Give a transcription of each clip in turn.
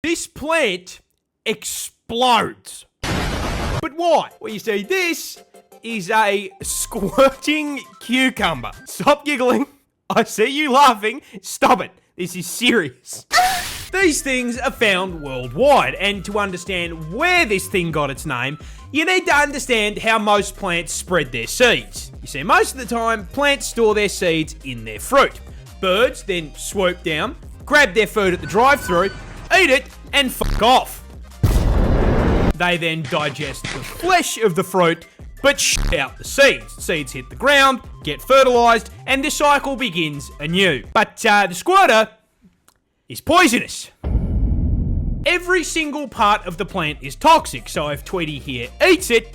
This plant explodes. But why? Well, you see, this is a squirting cucumber. Stop giggling. I see you laughing. Stop it. This is serious. These things are found worldwide, and to understand where this thing got its name, you need to understand how most plants spread their seeds. You see, most of the time, plants store their seeds in their fruit. Birds then swoop down, grab their food at the drive-thru, eat it, and fuck off. They then digest the flesh of the fruit, but shit out the seeds. Seeds hit the ground, get fertilized, and the cycle begins anew. But the squirter is poisonous. Every single part of the plant is toxic, so if Tweety here eats it,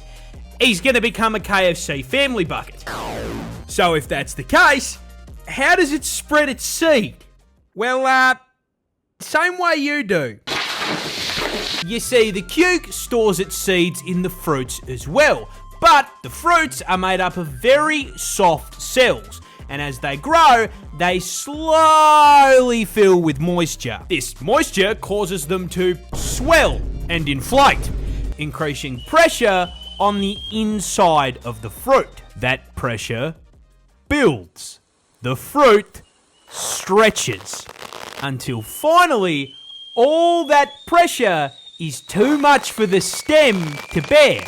he's gonna become a KFC family bucket. So if that's the case, how does it spread its seed? Well, same way you do. You see, the cuke stores its seeds in the fruits as well, but the fruits are made up of very soft cells, and as they grow, they slowly fill with moisture. This moisture causes them to swell and inflate, increasing pressure on the inside of the fruit. That pressure builds. The fruit stretches until finally all that pressure is too much for the stem to bear,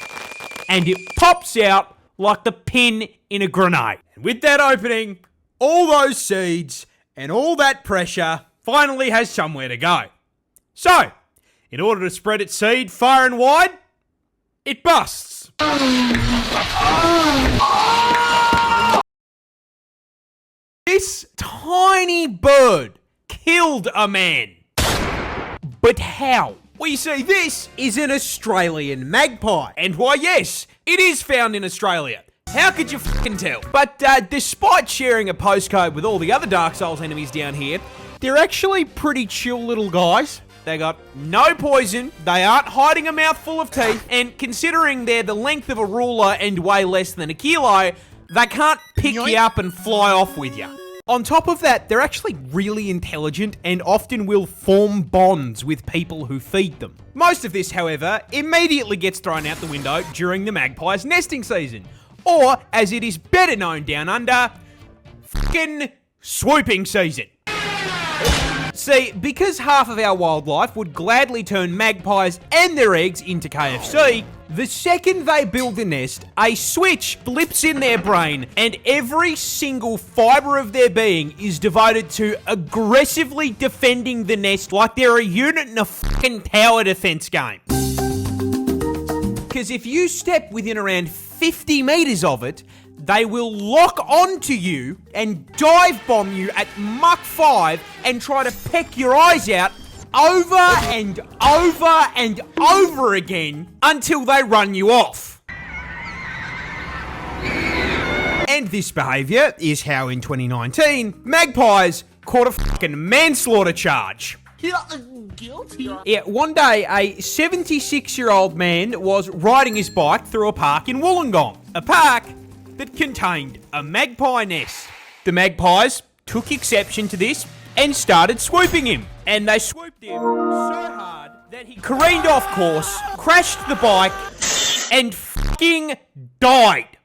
and it pops out like the pin in a grenade. And with that opening, all those seeds and all that pressure finally has somewhere to go. So, in order to spread its seed far and wide, it busts. This tiny bird killed a man. But how? Well, you see, this is an Australian magpie. And why, yes, it is found in Australia. How could you fucking tell? But despite sharing a postcode with all the other Dark Souls enemies down here, they're actually pretty chill little guys. They got no poison, they aren't hiding a mouthful of teeth, and considering they're the length of a ruler and weigh less than a kilo, they can't pick you up and fly off with you. On top of that, they're actually really intelligent and often will form bonds with people who feed them. Most of this, however, immediately gets thrown out the window during the magpie's nesting season. Or, as it is better known down under, fucking swooping season. See, because half of our wildlife would gladly turn magpies and their eggs into KFC, the second they build a nest, a switch flips in their brain and every single fibre of their being is devoted to aggressively defending the nest like they're a unit in a fucking tower defense game. Because if you step within around 50 meters of it, they will lock onto you and dive bomb you at Mach 5 and try to peck your eyes out over and over and over again until they run you off. And this behaviour is how in 2019, magpies caught a fucking manslaughter charge. Guilty? Yeah, one day a 76-year-old man was riding his bike through a park in Wollongong. A park that contained a magpie nest. The magpies took exception to this and started swooping him. And they swooped him so hard that he careened off course, crashed the bike, and fucking died.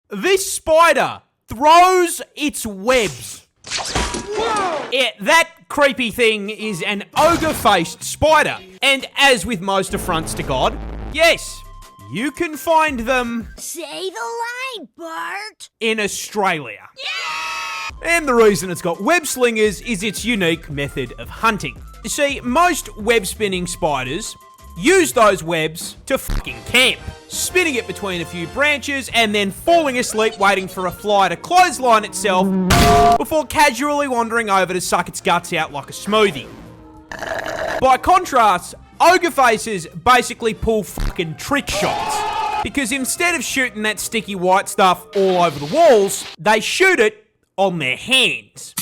This spider throws its webs. Yeah, that creepy thing is an ogre-faced spider. And as with most affronts to God, yes, you can find them... Say the line, Bart! ...in Australia. Yeah! And the reason it's got web slingers is its unique method of hunting. You see, most web-spinning spiders use those webs to fucking camp, spinning it between a few branches and then falling asleep waiting for a fly to clothesline itself before casually wandering over to suck its guts out like a smoothie. By contrast, ogre faces basically pull fucking trick shots, because instead of shooting that sticky white stuff all over the walls, they shoot it on their hands.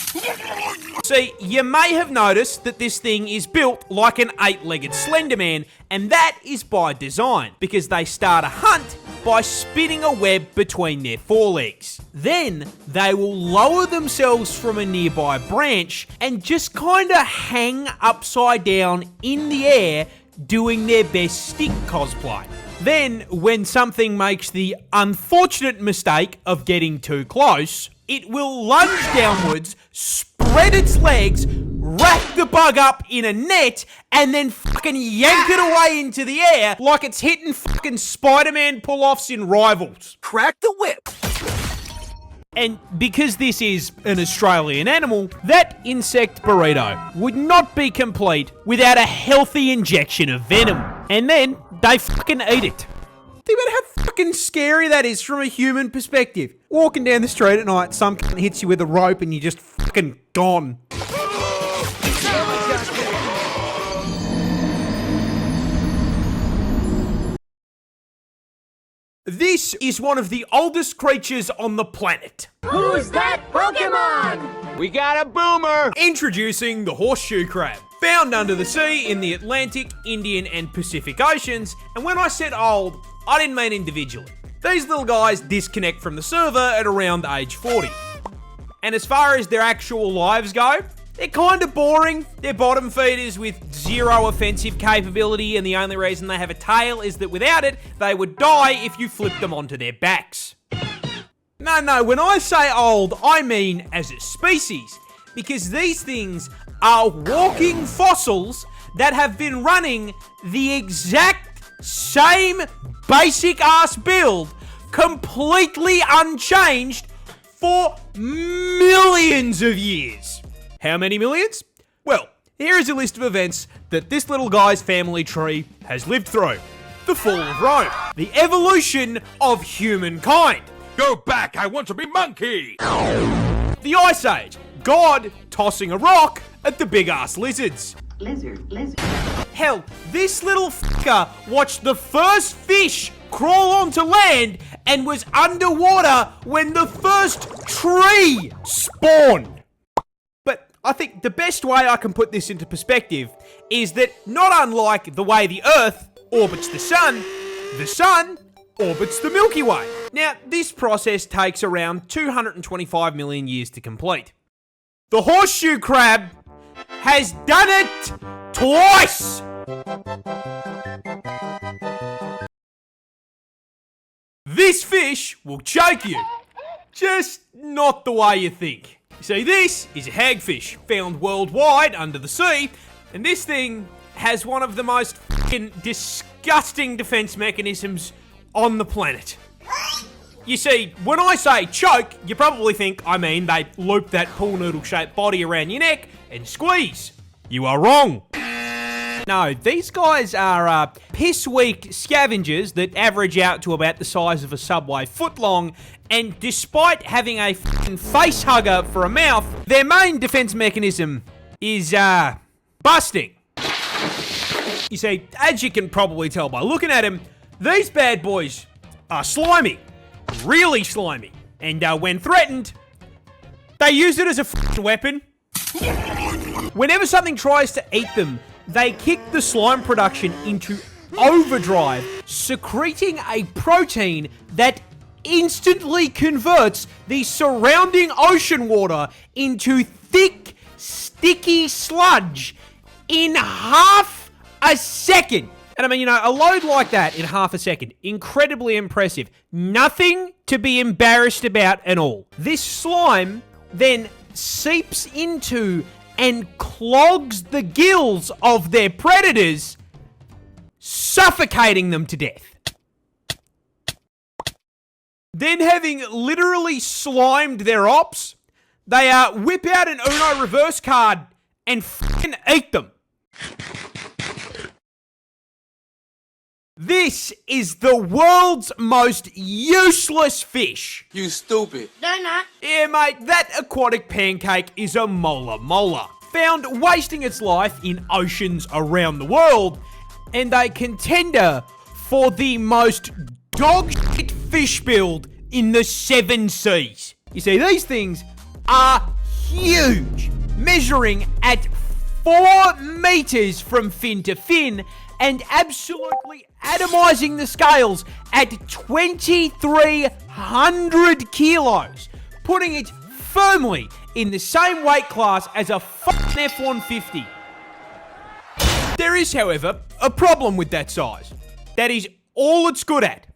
See, you may have noticed that this thing is built like an 8-legged Slender Man, and that is by design, because they start a hunt by spinning a web between their forelegs. Then, they will lower themselves from a nearby branch and just kinda hang upside down in the air, doing their best stick cosplay. Then, when something makes the unfortunate mistake of getting too close, it will lunge downwards, spread its legs, wrap the bug up in a net, and then fucking yank it away into the air like it's hitting fucking Spider-Man pull-offs in Rivals. Crack the whip. And because this is an Australian animal, that insect burrito would not be complete without a healthy injection of venom. And then they fucking eat it. Think about how fucking scary that is from a human perspective. Walking down the street at night, some cunt hits you with a rope and you're just fucking gone. This is one of the oldest creatures on the planet. Who's that Pokemon? We got a boomer! Introducing the horseshoe crab. Found under the sea in the Atlantic, Indian and Pacific Oceans, and when I said old, I didn't mean individually. These little guys disconnect from the server at around age 40. And as far as their actual lives go, they're kind of boring. They're bottom feeders with zero offensive capability, and the only reason they have a tail is that without it, they would die if you flipped them onto their backs. No, when I say old, I mean as a species, because these things are walking fossils that have been running the exact same basic ass build, completely unchanged, for millions of years. How many millions? Well, here is a list of events that this little guy's family tree has lived through. The fall of Rome. The evolution of humankind. Go back, I want to be monkey! The Ice Age. God tossing a rock at the big-ass lizards. Lizard. Hell, this little fucker watched the first fish crawl onto land and was underwater when the first tree spawned. But I think the best way I can put this into perspective is that not unlike the way the Earth orbits the Sun orbits the Milky Way. Now, this process takes around 225 million years to complete. The horseshoe crab has done it twice! This fish will choke you. Just not the way you think. See, this is a hagfish found worldwide under the sea, and this thing has one of the most fucking disgusting defense mechanisms on the planet. You see, when I say choke, you probably think I mean they loop that pool noodle shaped body around your neck and squeeze. You are wrong. No, these guys are piss-weak scavengers that average out to about the size of a Subway footlong, and despite having a fucking face hugger for a mouth, their main defense mechanism is, busting. You see, as you can probably tell by looking at them, these bad boys are slimy. Really slimy. And when threatened, they use it as a fucking weapon. Whenever something tries to eat them, they kick the slime production into overdrive, secreting a protein that instantly converts the surrounding ocean water into thick, sticky sludge in half a second. And I mean, you know, a load like that in half a second, incredibly impressive. Nothing to be embarrassed about at all. This slime then seeps into and clogs the gills of their predators, suffocating them to death. Then, having literally slimed their ops, they whip out an Uno reverse card and fucking eat them. This is the world's most useless fish. You stupid. They're not. Yeah, mate, that aquatic pancake is a mola. Found wasting its life in oceans around the world, and a contender for the most dog shit fish build in the 7 seas. You see, these things are huge, measuring at 4 meters from fin to fin and absolutely atomizing the scales at 2,300 kilos, putting it firmly in the same weight class as a fucking F-150. There is, however, a problem with that size. That is all it's good at.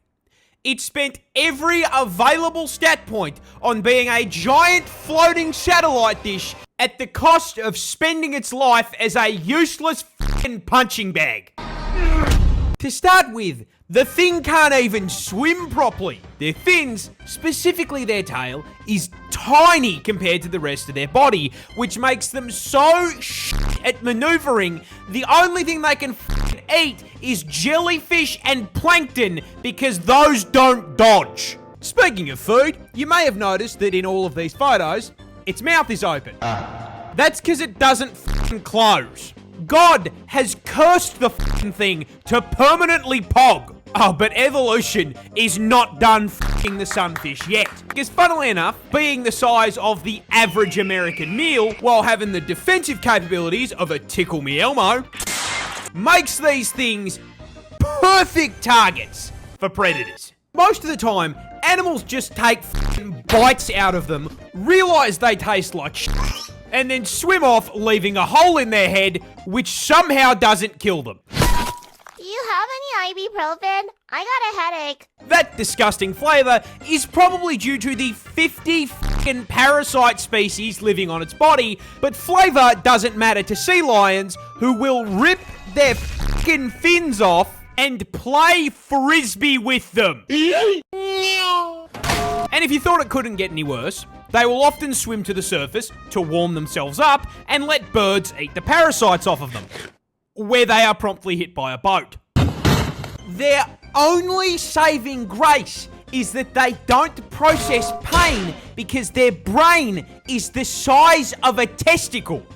It spent every available stat point on being a giant floating satellite dish at the cost of spending its life as a useless fucking punching bag. To start with, the thing can't even swim properly. Their fins, specifically their tail, is tiny compared to the rest of their body, which makes them so shit at maneuvering. The only thing they can fucking eat is jellyfish and plankton because those don't dodge. Speaking of food, you may have noticed that in all of these photos, its mouth is open. That's because it doesn't fucking close. God has cursed the fucking thing to permanently pog. Oh, but evolution is not done fucking the sunfish yet. Because funnily enough, being the size of the average American meal while having the defensive capabilities of a Tickle Me Elmo makes these things perfect targets for predators. Most of the time, animals just take fucking bites out of them, realize they taste like shit, and then swim off, leaving a hole in their head, which somehow doesn't kill them. Do you have any ibuprofen? I got a headache. That disgusting flavor is probably due to the 50 fucking parasite species living on its body, but flavor doesn't matter to sea lions, who will rip their fucking fins off and play frisbee with them. And if you thought it couldn't get any worse, they will often swim to the surface to warm themselves up and let birds eat the parasites off of them, where they are promptly hit by a boat. Their only saving grace is that they don't process pain because their brain is the size of a testicle.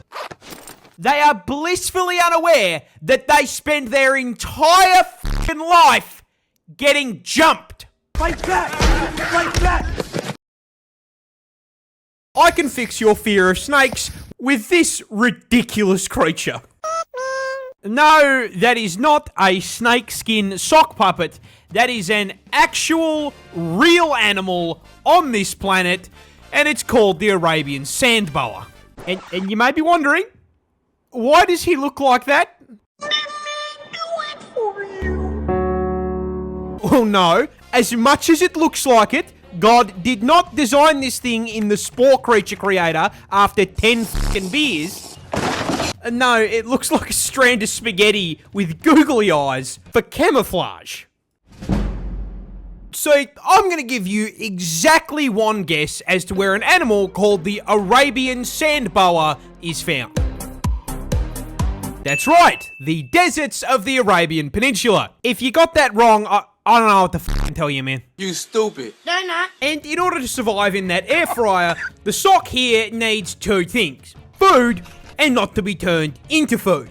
They are blissfully unaware that they spend their entire fucking life getting jumped. Fight back! Fight back! I can fix your fear of snakes with this ridiculous creature. No, that is not a snakeskin sock puppet. That is an actual, real animal on this planet, and it's called the Arabian sand boa. And you may be wondering, why does he look like that? Let me do it for you. Well, no. As much as it looks like it, God did not design this thing in the Spore Creature Creator after 10 fucking beers. No, it looks like a strand of spaghetti with googly eyes for camouflage. So, I'm gonna give you exactly one guess as to where an animal called the Arabian sand boa is found. That's right, the deserts of the Arabian Peninsula. If you got that wrong, I don't know what to fucking tell you, man. You stupid. They're not. And in order to survive in that air fryer, the sock here needs two things. Food, and not to be turned into food.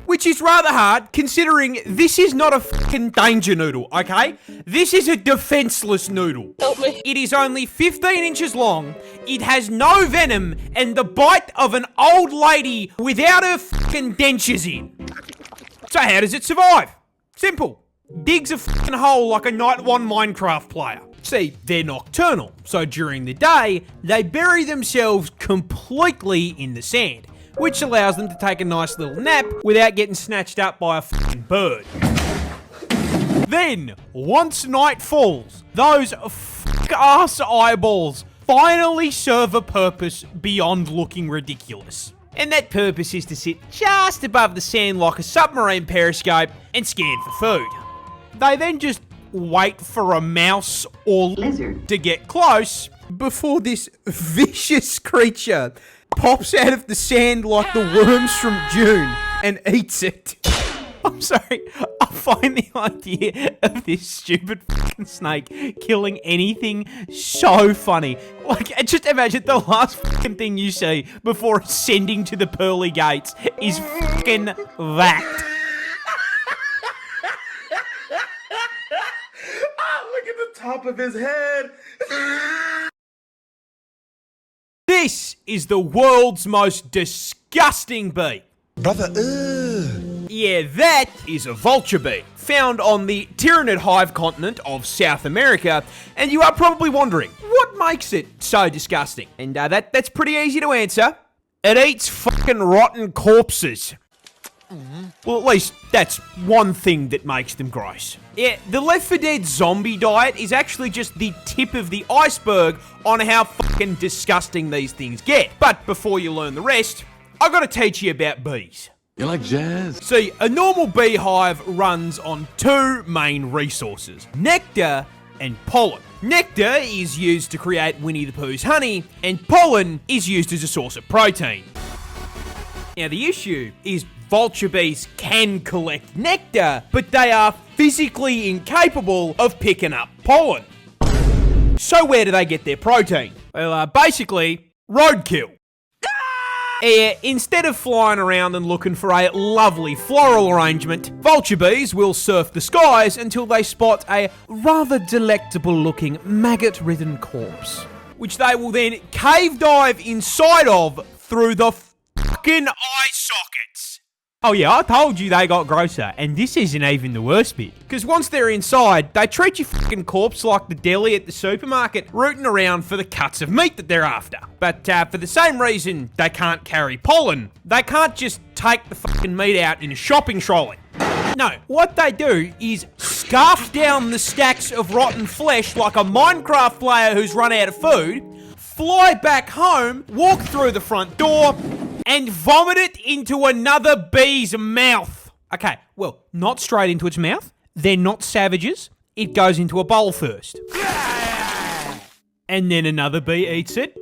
Which is rather hard, considering this is not a fucking danger noodle, okay? This is a defenseless noodle. Help me. It is only 15 inches long, it has no venom, and the bite of an old lady without her fucking dentures in. So how does it survive? Simple. Digs a fucking hole like a Night 1 Minecraft player. See, they're nocturnal, so during the day, they bury themselves completely in the sand, which allows them to take a nice little nap without getting snatched up by a fucking bird. Then, once night falls, those fuck-ass eyeballs finally serve a purpose beyond looking ridiculous. And that purpose is to sit just above the sand like a submarine periscope and scan for food. They then just wait for a mouse or lizard to get close before this vicious creature pops out of the sand like the worms from June and eats it. I'm sorry, I find the idea of this stupid fucking snake killing anything so funny. Like, just imagine the last fucking thing you see before ascending to the pearly gates is fucking that. Look at the top of his head. This is the world's most disgusting bee. Brother, ugh. Yeah, that is a vulture bee, found on the Tyrannid hive continent of South America, and you are probably wondering, what makes it so disgusting? And that's pretty easy to answer. It eats fucking rotten corpses. Well, at least that's one thing that makes them gross. Yeah, the Left 4 Dead zombie diet is actually just the tip of the iceberg on how fucking disgusting these things get. But before you learn the rest, I gotta teach you about bees. You like jazz? See, a normal beehive runs on two main resources, nectar and pollen. Nectar is used to create Winnie the Pooh's honey, and pollen is used as a source of protein. Now, the issue is vulture bees can collect nectar, but they are physically incapable of picking up pollen. So where do they get their protein? Well, basically, roadkill. Instead of flying around and looking for a lovely floral arrangement, vulture bees will surf the skies until they spot a rather delectable looking maggot-ridden corpse, which they will then cave dive inside of through the fucking eye sockets. Oh yeah, I told you they got grosser, and this isn't even the worst bit. Because once they're inside, they treat your fucking corpse like the deli at the supermarket, rooting around for the cuts of meat that they're after. But for the same reason they can't carry pollen, they can't just take the fucking meat out in a shopping trolley. No, what they do is scarf down the stacks of rotten flesh like a Minecraft player who's run out of food, fly back home, walk through the front door, and vomit it into another bee's mouth. Okay, well, not straight into its mouth. They're not savages. It goes into a bowl first. And then another bee eats it.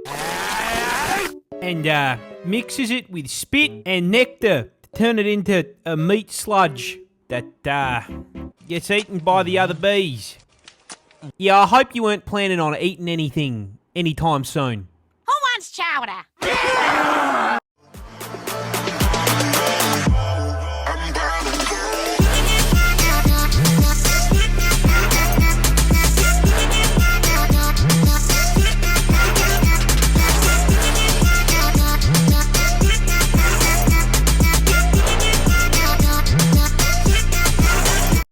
And mixes it with spit and nectar to turn it into a meat sludge that gets eaten by the other bees. Yeah, I hope you weren't planning on eating anything anytime soon. Who wants chowder?